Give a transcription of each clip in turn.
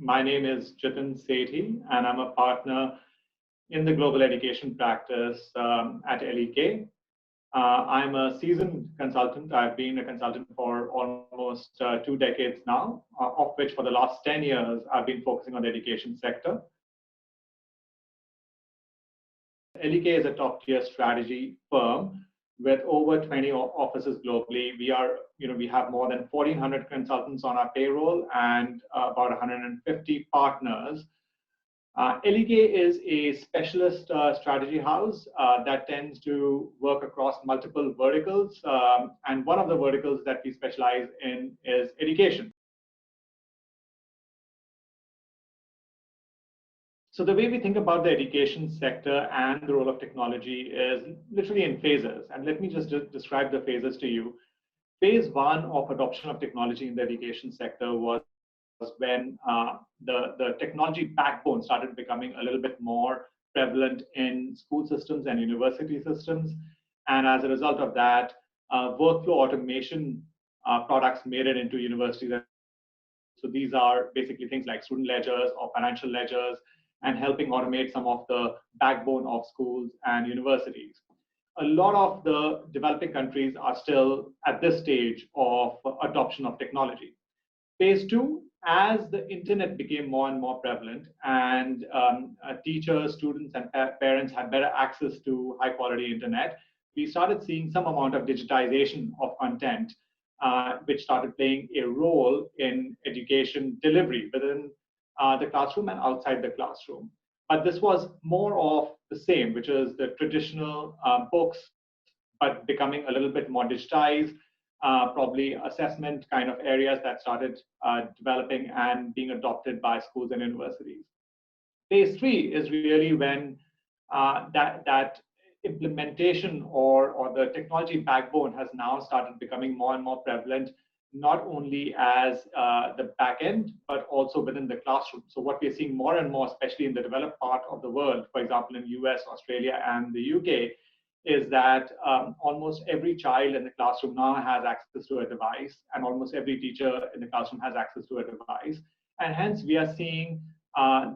My name is Jitin Sethi, and I'm a partner in the global education practice at L.E.K. I'm a seasoned consultant. I've been a consultant for almost 2 decades now, of which for the last 10 years, I've been focusing on the education sector. L.E.K is a top-tier strategy firm with over 20 offices globally. We have more than 1,400 consultants on our payroll and about 150 partners. L.E.K is a specialist strategy house that tends to work across multiple verticals. And one of the verticals that we specialize in is education. So the way we think about the education sector and the role of technology is literally in phases. And let me just describe the phases to you. Phase one of adoption of technology in the education sector was when the technology backbone started becoming a little bit more prevalent in school systems and university systems. And as a result of that, workflow automation products made it into universities. So these are basically things like student ledgers or financial ledgers, and helping automate some of the backbone of schools and universities. A lot of the developing countries are still at this stage of adoption of technology. Phase two, as the internet became more and more prevalent and teachers, students, and parents had better access to high quality internet, we started seeing some amount of digitization of content, which started playing a role in education delivery within the classroom and outside the classroom. But this was more of the same, which is the traditional books, but becoming a little bit more digitized, probably assessment kind of areas that started developing and being adopted by schools and universities. Phase three is really when that implementation or the technology backbone has now started becoming more and more prevalent, not only as the back end, but also within the classroom. So what we're seeing more and more, especially in the developed part of the world, for example, in US, Australia, and the UK, is that almost every child in the classroom now has access to a device, and almost every teacher in the classroom has access to a device. And hence, we are seeing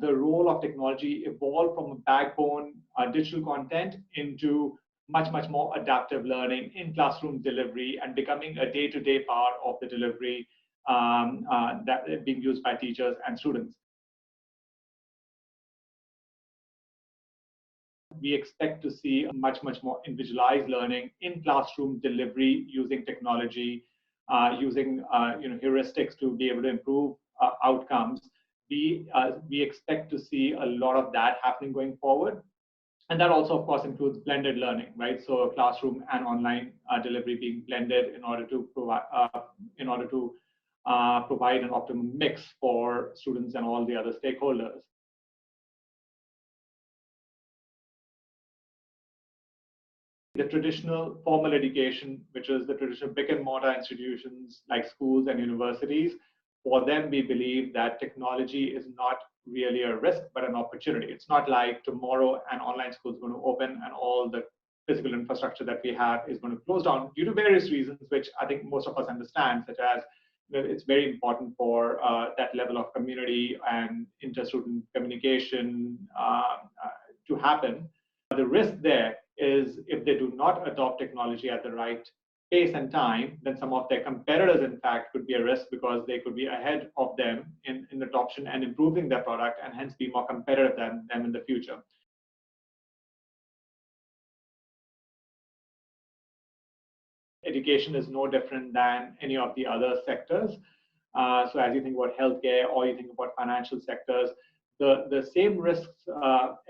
the role of technology evolve from a backbone digital content into much more adaptive learning in classroom delivery and becoming a day-to-day part of the delivery that is being used by teachers and students. We expect to see much more individualized learning in classroom delivery using technology, using heuristics to be able to improve outcomes. We expect to see a lot of that happening going forward. And that also, of course, includes blended learning, right? So classroom and online delivery being blended in order to provide an optimum mix for students and all the other stakeholders. The traditional formal education, which is the traditional brick and mortar institutions like schools and universities, for them, we believe that technology is not really a risk, but an opportunity. It's not like tomorrow an online school is going to open and all the physical infrastructure that we have is going to close down due to various reasons, which I think most of us understand, such as it's very important for that level of community and inter-student communication to happen. The risk there is if they do not adopt technology at the right pace and time, then some of their competitors, in fact, could be a risk because they could be ahead of them in adoption and improving their product and hence be more competitive than them in the future. Education is no different than any of the other sectors. So as you think about healthcare or you think about financial sectors, the same risks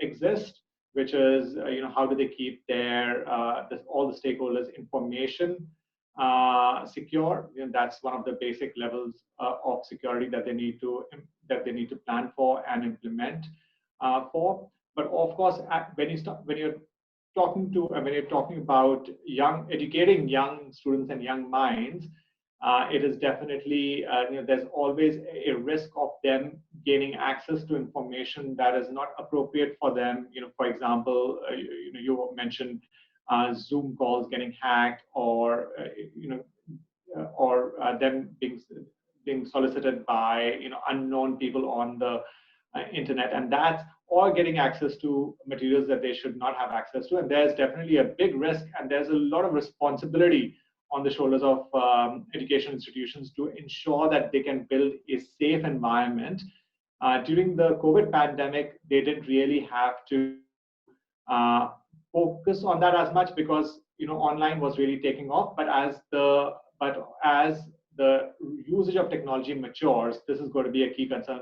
exist, which is how do they keep their all the stakeholders' information secure? That's one of the basic levels of security that they need to plan for and implement for. But of course, when you're talking about educating young students and young minds, it is definitely there's always a risk of them gaining access to information that is not appropriate for them. For example, you mentioned Zoom calls getting hacked, or them being being solicited by unknown people on the internet, and that's or getting access to materials that they should not have access to. And there's definitely a big risk, and there's a lot of responsibility on the shoulders of education institutions to ensure that they can build a safe environment. During the COVID pandemic, they didn't really have to focus on that as much because online was really taking off. But as the usage of technology matures, this is going to be a key concern